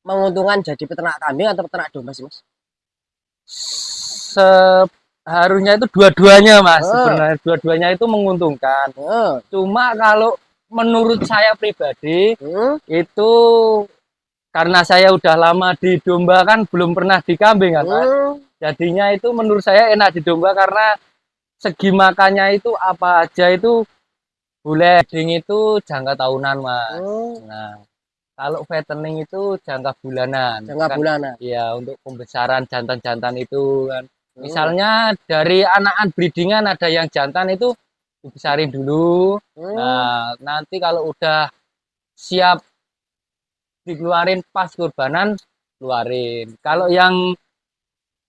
menguntungkan jadi peternak kambing atau peternak domba sih, Mas? Seharusnya itu dua-duanya, Mas. Heeh, Sebenarnya dua-duanya itu menguntungkan. heeh, Cuma kalau menurut saya pribadi heeh, itu karena saya udah lama di domba kan belum pernah di kambing kan, Mas. heeh, Jadinya itu menurut saya enak di domba karena segi makannya itu apa aja itu boleh. Ding itu jangka tahunan, Mas. heeh, Nah, kalau fattening itu jangka bulanan. jangka Kan bulanan. ya untuk pembesaran jantan-jantan itu kan. Heeh, Misalnya dari anakan breedingan ada yang jantan itu dibesarin dulu. heeh, Nah, nanti kalau udah siap dikeluarin pas kurbanan, keluarin. Kalau yang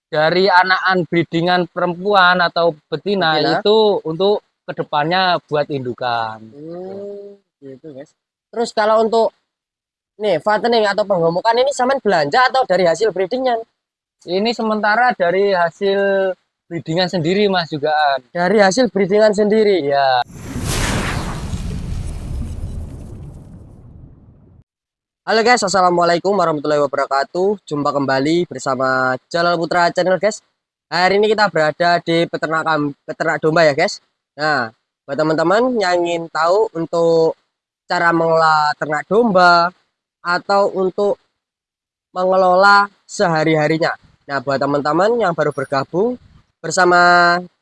dari anakan breedingan perempuan atau betina betina. itu untuk kedepannya buat indukan. Gitu, guys. Terus kalau untuk nih fattening atau penggemukan ini saman belanja atau dari hasil breedingnya? Ini sementara dari hasil breedingan sendiri, Mas, jugaan. Dari hasil breedingan sendiri. Iya. Halo guys, assalamualaikum warahmatullahi wabarakatuh. Jumpa kembali bersama Jalal Putra Channel, guys. Hari ini kita berada di peternak domba ya, guys. Nah, buat teman-teman yang ingin tahu untuk cara mengelola ternak domba atau untuk mengelola sehari-harinya. Nah, buat teman-teman yang baru bergabung bersama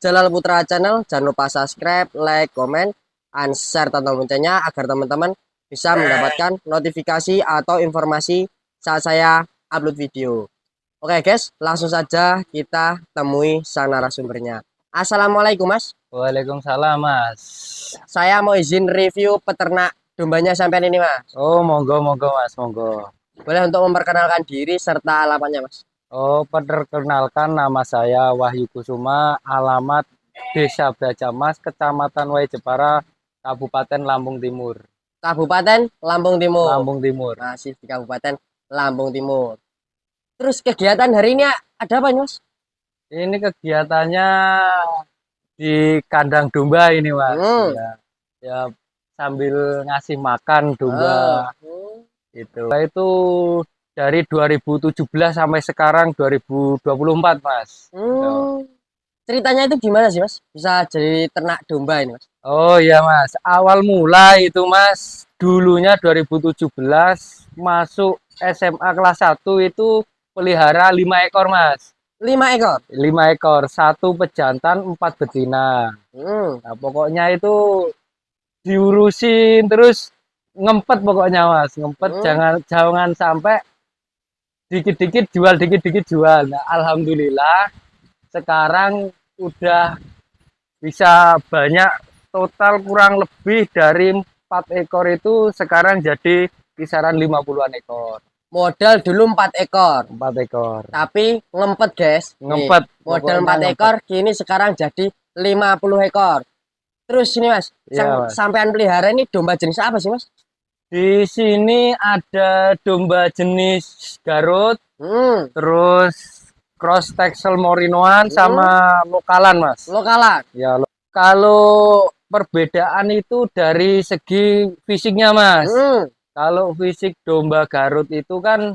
Jalal Putra Channel, jangan lupa subscribe, like, comment, and share tombol loncengnya agar teman-teman bisa mendapatkan notifikasi atau informasi saat saya upload video. Oke guys, langsung saja kita temui sang narasumbernya. Assalamualaikum Mas. Waalaikumsalam, Mas. Saya mau izin review peternak dombanya sampai ini Mas. Oh, monggo, monggo, Mas, monggo. Boleh untuk memperkenalkan diri serta alamatnya Mas. Oh, perkenalkan nama saya Wahyu Kusuma, alamat Desa Brajamas, Kecamatan Wai Jepara, Kabupaten Lampung Timur. Kabupaten Lampung Timur. Lampung Timur. Masih di Kabupaten Lampung Timur. Terus kegiatan hari ini ada apa Mas? Ini kegiatannya di kandang domba ini, Mas. Hmm. Ya, ya sambil ngasih makan domba Ah. itu. Itu dari 2017 sampai sekarang 2024, Mas. Tuh. Hmm. Ceritanya itu gimana sih Mas? Bisa jadi ternak domba ini Mas? Oh iya, Mas. Awal mula itu, Mas, dulunya 2017 masuk SMA kelas 1 itu pelihara 5 ekor, Mas. 5 ekor. 5 ekor, satu pejantan, 4 betina. Hmm. Nah, pokoknya itu diurusin terus ngempet pokoknya, Mas. Ngempet Hmm. jangan jangan sampai dikit-dikit jual, dikit-dikit jual. Nah, alhamdulillah sekarang udah bisa banyak, total kurang lebih dari 4 ekor itu sekarang jadi kisaran 50-an ekor. Modal dulu 4 ekor. 4 ekor. Tapi ngempet guys. Nih, Ngempet, modal pokoknya 4 ngempet. ekor kini sekarang jadi 50 ekor. Terus ini Mas, Iya, Mas. sampean pelihara ini domba jenis apa sih Mas? Di sini ada domba jenis Garut, Hmm. terus cross Texel Morinoan Hmm. sama lokalan, Mas. Lokalan. Ya, kalau perbedaan itu dari segi fisiknya, Mas. Hmm. Kalau fisik domba Garut itu kan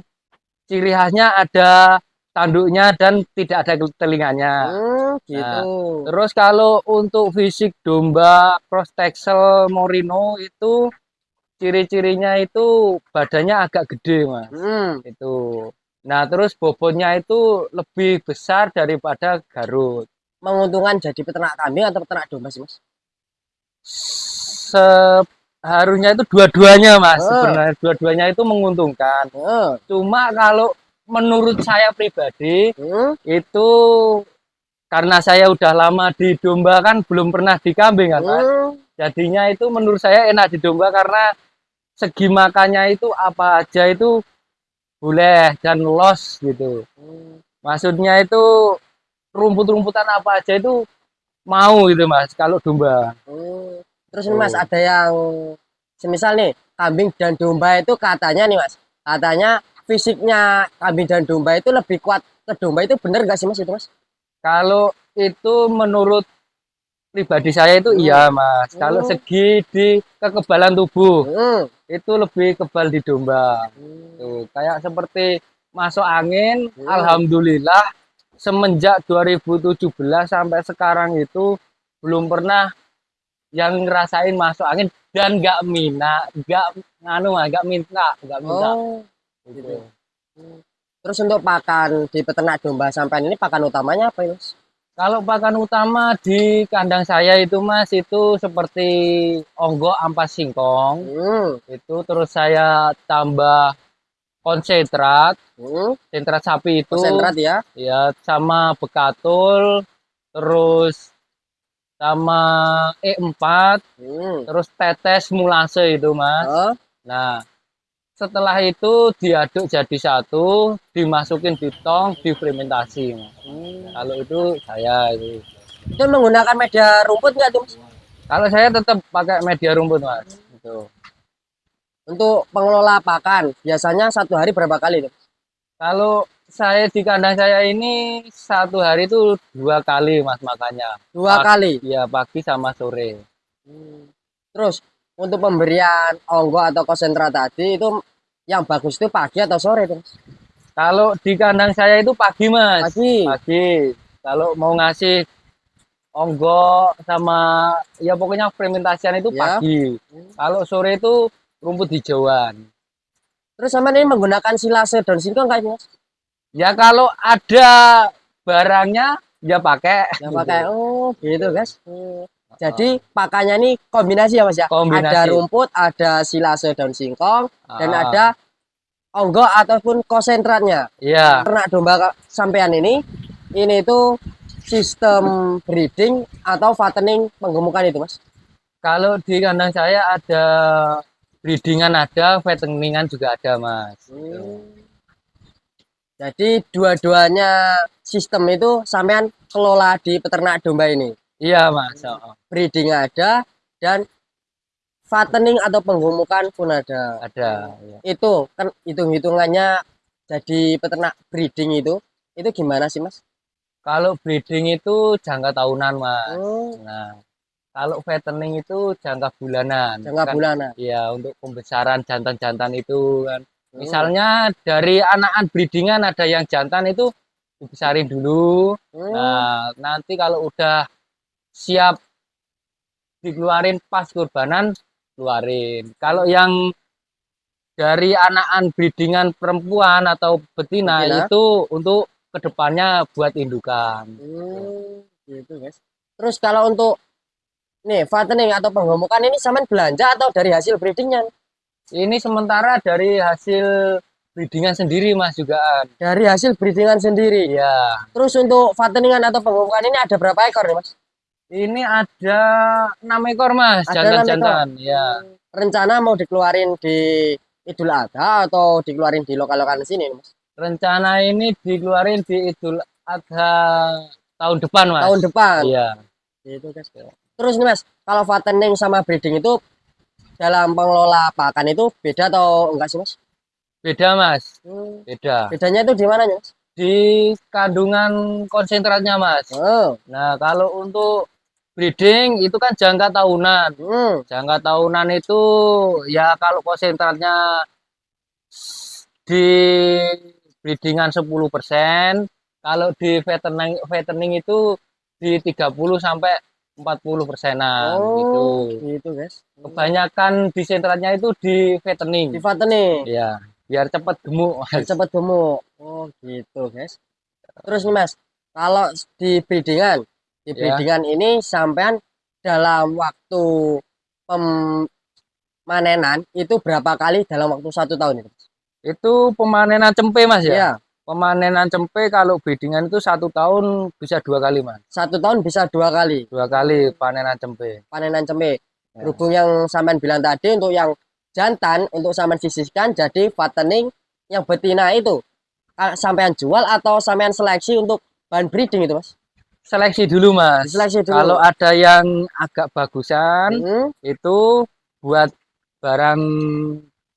ciri khasnya ada tanduknya dan tidak ada telinganya. Gitu. Nah, terus kalau untuk fisik domba cross Texel Morino itu ciri-cirinya itu badannya agak gede, Mas. Hmm. Itu. Nah, terus bobotnya itu lebih besar daripada Garut. Menguntungkan jadi peternak kambing atau peternak domba sih Mas? Seharusnya itu dua-duanya, Mas. Heeh. Sebenarnya dua-duanya itu menguntungkan. Heeh. Cuma kalau menurut saya pribadi Hmm. itu karena saya udah lama di domba kan belum pernah di kambing kan, Mas. Hmm. Jadinya itu menurut saya enak di domba karena segi makannya itu apa aja itu boleh dan los gitu. Maksudnya itu rumput-rumputan apa aja itu mau gitu, Mas, kalau domba. Hmm. Terus ini Mas Tuh. ada yang semisal nih kambing dan domba itu katanya nih Mas, katanya fisiknya kambing dan domba itu lebih kuat ke domba itu bener gak sih Mas itu Mas? Kalau itu menurut pribadi saya itu Hmm. iya, Mas. Kalau Hmm. segi di kekebalan tubuh, Hmm. itu lebih kebal di domba. Tuh, kayak seperti masuk angin, alhamdulillah semenjak 2017 sampai sekarang itu belum pernah yang ngerasain masuk angin dan nggak nggak minta Oh, gitu. gitu. Terus untuk pakan di peternak domba sampean ini pakan utamanya apa ya, Mas? Kalau pakan utama di kandang saya itu Mas itu seperti onggo ampas singkong Hmm, itu terus saya tambah konsentrat hmm, sentrat sapi itu konsentrat ya. ya sama bekatul terus sama E4 Hmm. terus tetes mulase itu Mas. Oh, Nah, setelah itu diaduk jadi satu, dimasukin di tong, difermentasi, Mas. Kalau itu saya itu. itu menggunakan media rumput nggak tuh, Mas? Kalau saya tetap pakai media rumput, Mas. Itu. Untuk pengelola pakan, biasanya satu hari berapa kali tuh? Kalau saya di kandang saya ini satu hari itu 2 kali, Mas, makannya. Dua kali. Ya, pagi sama sore. Terus untuk pemberian onggo atau konsentrat tadi itu yang bagus itu pagi atau sore tuh, Mas? Kalau di kandang saya itu pagi, Mas. Pagi. Pagi. Kalau mau ngasih onggo sama ya pokoknya fermentasian itu Ya. pagi. Kalau sore itu rumput hijauan. Terus sama ini menggunakan silase daun singkong kayak Mas? Ya kalau ada barangnya ya pakai Yang gitu. pakai gitu guys. Jadi pakannya ini kombinasi ya Mas ya. Ada Kombinasi. rumput, ada silase daun singkong, dan Ah, ada onggo ataupun konsentratnya. iya. Ternak domba sampean ini itu sistem breeding atau fattening penggemukan itu Mas. Kalau di kandang saya ada breedingan ada, fatteningan juga ada, Mas. Jadi dua-duanya sistem itu sampean kelola di peternak domba ini. Iya, Mas. Oh, Breeding ada dan fattening atau penggemukan pun ada. ada. Ya. Itu kan hitung-hitungannya jadi peternak breeding itu gimana sih Mas? Kalau breeding itu jangka tahunan, Mas. Oh, Nah, kalau fattening itu jangka bulanan. jangka Kan bulanan. ya untuk pembesaran jantan-jantan itu kan. Hmm. Misalnya dari anakan breedingan ada yang jantan itu dibesarin dulu. Hmm. Nah, nanti kalau udah siap dikeluarin pas kurbanan, keluarin. Kalau yang dari anakan breedingan perempuan atau betina, Betina. itu untuk kedepannya buat indukan. Gitu guys. Terus kalau untuk nih fattening atau penggemukan ini sampean belanja atau dari hasil breedingnya? Ini sementara dari hasil breedingan sendiri Mas juga. Dari hasil breedingan sendiri. Iya. Terus untuk fatteningan atau penggemukan ini ada berapa ekor nih Mas? Ini ada 6 ekor Mas, Ada 6 ekor. jantan-jantan. Ya. Rencana mau dikeluarin di Idul Adha atau dikeluarin di lokal-lokal sini Mas? Rencana ini dikeluarin di Idul Adha tahun depan Mas. Tahun depan. Iya. Gitu guys. Terus nih Mas, kalau fattening sama breeding itu dalam pengelola pakan itu beda atau enggak sih Mas? Beda Mas, beda. Bedanya itu di mana Mas? Di kandungan konsentratnya Mas. Oh. Nah, kalau untuk breeding itu kan jangka tahunan. Jangka tahunan itu ya kalau konsentratnya di breedingan 10%, kalau di fattening itu di 30 sampai 40%-an gitu. Gitu guys. Kebanyakan di sentratnya itu di fattening. Di fattening. Ya, biar cepat gemuk. Biar cepat gemuk. Oh, gitu guys. Terus nih Mas, kalau di breedingan ini sampean dalam waktu pemanenan itu berapa kali dalam waktu 1 tahun itu? Itu pemanenan cempe Mas ya? Iya. Pemanenan cempe kalau breedingan itu 1 tahun bisa 2 kali Mas. 1 tahun bisa 2 kali. 2 kali panenan cempe. Panenan cempe. Berhubung yang sampean bilang tadi untuk yang jantan untuk sampean sisihkan jadi fattening, yang betina itu sampean jual atau sampean seleksi untuk bahan breeding itu Mas? Seleksi dulu Mas. Seleksi dulu. Kalau ada yang agak bagusan itu buat barang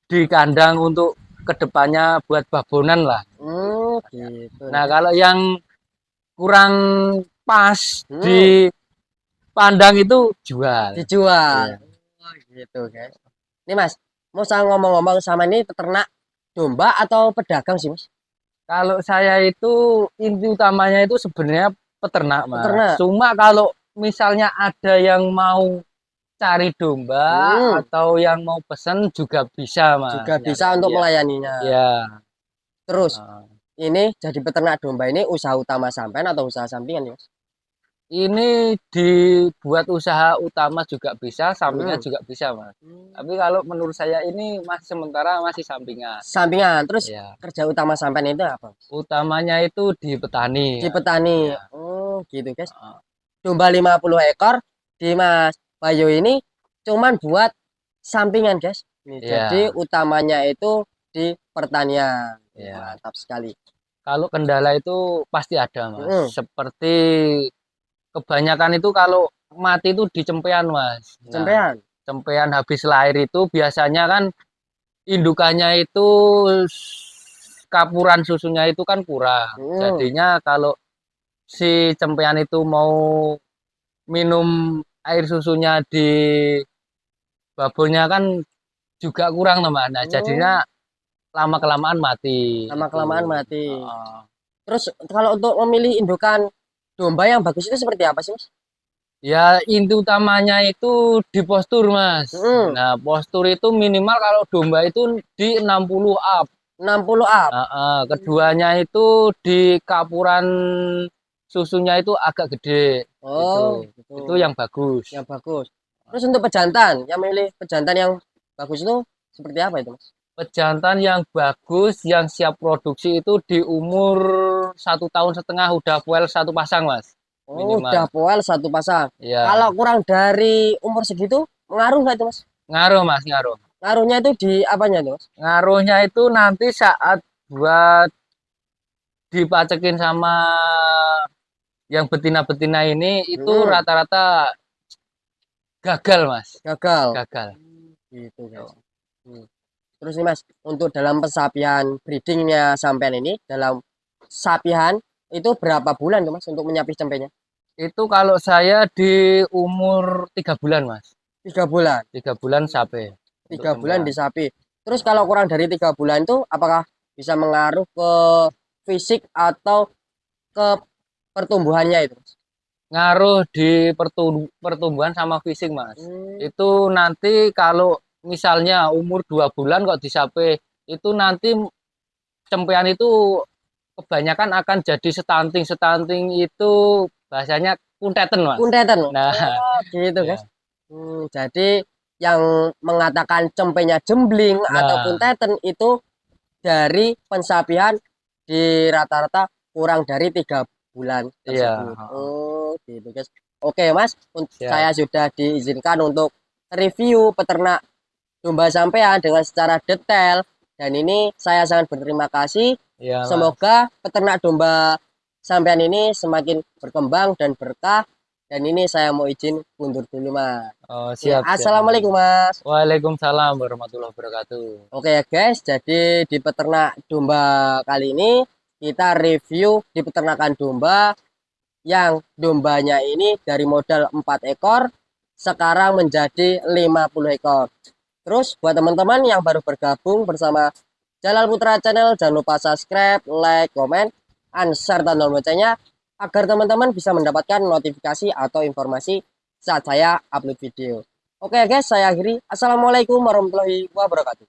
di kandang untuk kedepannya buat babonan lah. Gitu. Nah kalau yang kurang pas di pandang itu jual. Dijual. Iya. Gitu guys. Ini Mas, mau saya ngomong-ngomong sama ini peternak domba atau pedagang sih Mas? Kalau saya itu inti utamanya itu sebenarnya peternak, Mas. Peternak. Cuma kalau misalnya ada yang mau cari domba Hmm, atau yang mau pesen juga bisa, juga Mas. bisa Nyari. untuk Ya, melayaninya. ya. Terus Heeh. ini jadi peternak domba ini usaha utama sampean atau usaha sampingan nih Mas? Ini dibuat usaha utama juga bisa, sampingan Hmm. juga bisa, Mas. Tapi kalau menurut saya ini masih sementara masih sampingan. Sampingan. Terus Ya, kerja utama sampean itu apa? utamanya itu di petani, Di Mas. petani. Ya. Oh, gitu guys. Heeh. Domba 50 ekor di Mas Bayu ini cuman buat sampingan guys. Nih, jadi Ya, utamanya itu di pertanian. ya. Mantap sekali. Kalau kendala itu pasti ada, Mas. Hmm. Seperti kebanyakan itu kalau mati itu di cempean, Mas. Nah, Sampean. cempean habis lahir itu biasanya kan indukannya itu kapuran susunya itu kan kurang. Hmm. Jadinya kalau si cempean itu mau minum air susunya di babonnya kan juga kurang teman. Nah, jadinya Hmm. lama kelamaan mati Lama itu. kelamaan mati. Heeh. Terus kalau untuk memilih indukan domba yang bagus itu seperti apa sih Mas? Ya, inti utamanya itu di postur, Mas. Hmm. Nah, postur itu minimal kalau domba itu di 60 up. 60 up. Heeh, keduanya itu di kapuran susunya itu agak gede. Itu. Oh, gitu. Itu yang bagus. Yang bagus. Terus untuk pejantan, yang memilih pejantan yang bagus itu seperti apa itu Mas? Pejantan yang bagus, yang siap produksi itu di umur 1,5 tahun udah fuel satu pasang, Mas. Oh, Minimal. udah poel satu pasang. Kalau Ya, kurang dari umur segitu, ngaruh nggak itu Mas? ngaruh, Mas, ngaruh. Ngaruhnya itu di apanya itu Mas? Ngaruhnya itu nanti saat buat dipacekin sama yang betina-betina ini itu Hmm, rata-rata gagal, Mas. gagal. Gagal. Gitu guys. Tuh. Hmm. Terus nih Mas, untuk dalam pensapian breedingnya sampean ini, dalam sapihan itu berapa bulan tuh Mas untuk menyapih cempenya? Itu kalau saya di umur 3 bulan, Mas. 3 bulan. 3 bulan sampai untuk 3 bulan cempean. disapi. Terus kalau kurang dari 3 bulan itu apakah bisa mengaruh ke fisik atau ke pertumbuhannya itu? Mas? Ngaruh di pertumbuhan sama fisik, Mas. Hmm, Itu nanti kalau misalnya umur 2 bulan kok disape, itu nanti cempean itu kebanyakan akan jadi stunting. Stunting itu bahasanya kunteten, Mas. Kunteten. Nah, Oh, gitu ya. guys. Jadi yang mengatakan cempenya jembling atau Nah, kunteten itu dari pensapian di rata-rata kurang dari 3 bulan iya, tersebut. Oh, gitu guys. Oke, Mas. siap. Saya sudah diizinkan untuk review peternak domba sampean dengan secara detail dan ini saya sangat berterima kasih. Iya, Mas. Semoga peternak domba sampean ini semakin berkembang dan berkah. Dan ini saya mau izin mundur dulu, Mas. Oh, Oke, siap, siap, Mas. Assalamualaikum, Mas. Waalaikumsalam warahmatullahi wabarakatuh. Oke ya guys, jadi di peternak domba kali ini kita review di peternakan domba yang dombanya ini dari modal 4 ekor sekarang menjadi 50 ekor. Terus buat teman-teman yang baru bergabung bersama Jalal Putra Channel, jangan lupa subscribe, like, komen, and share tanda loncengnya agar teman-teman bisa mendapatkan notifikasi atau informasi saat saya upload video. Oke guys, saya akhiri. Assalamualaikum warahmatullahi wabarakatuh.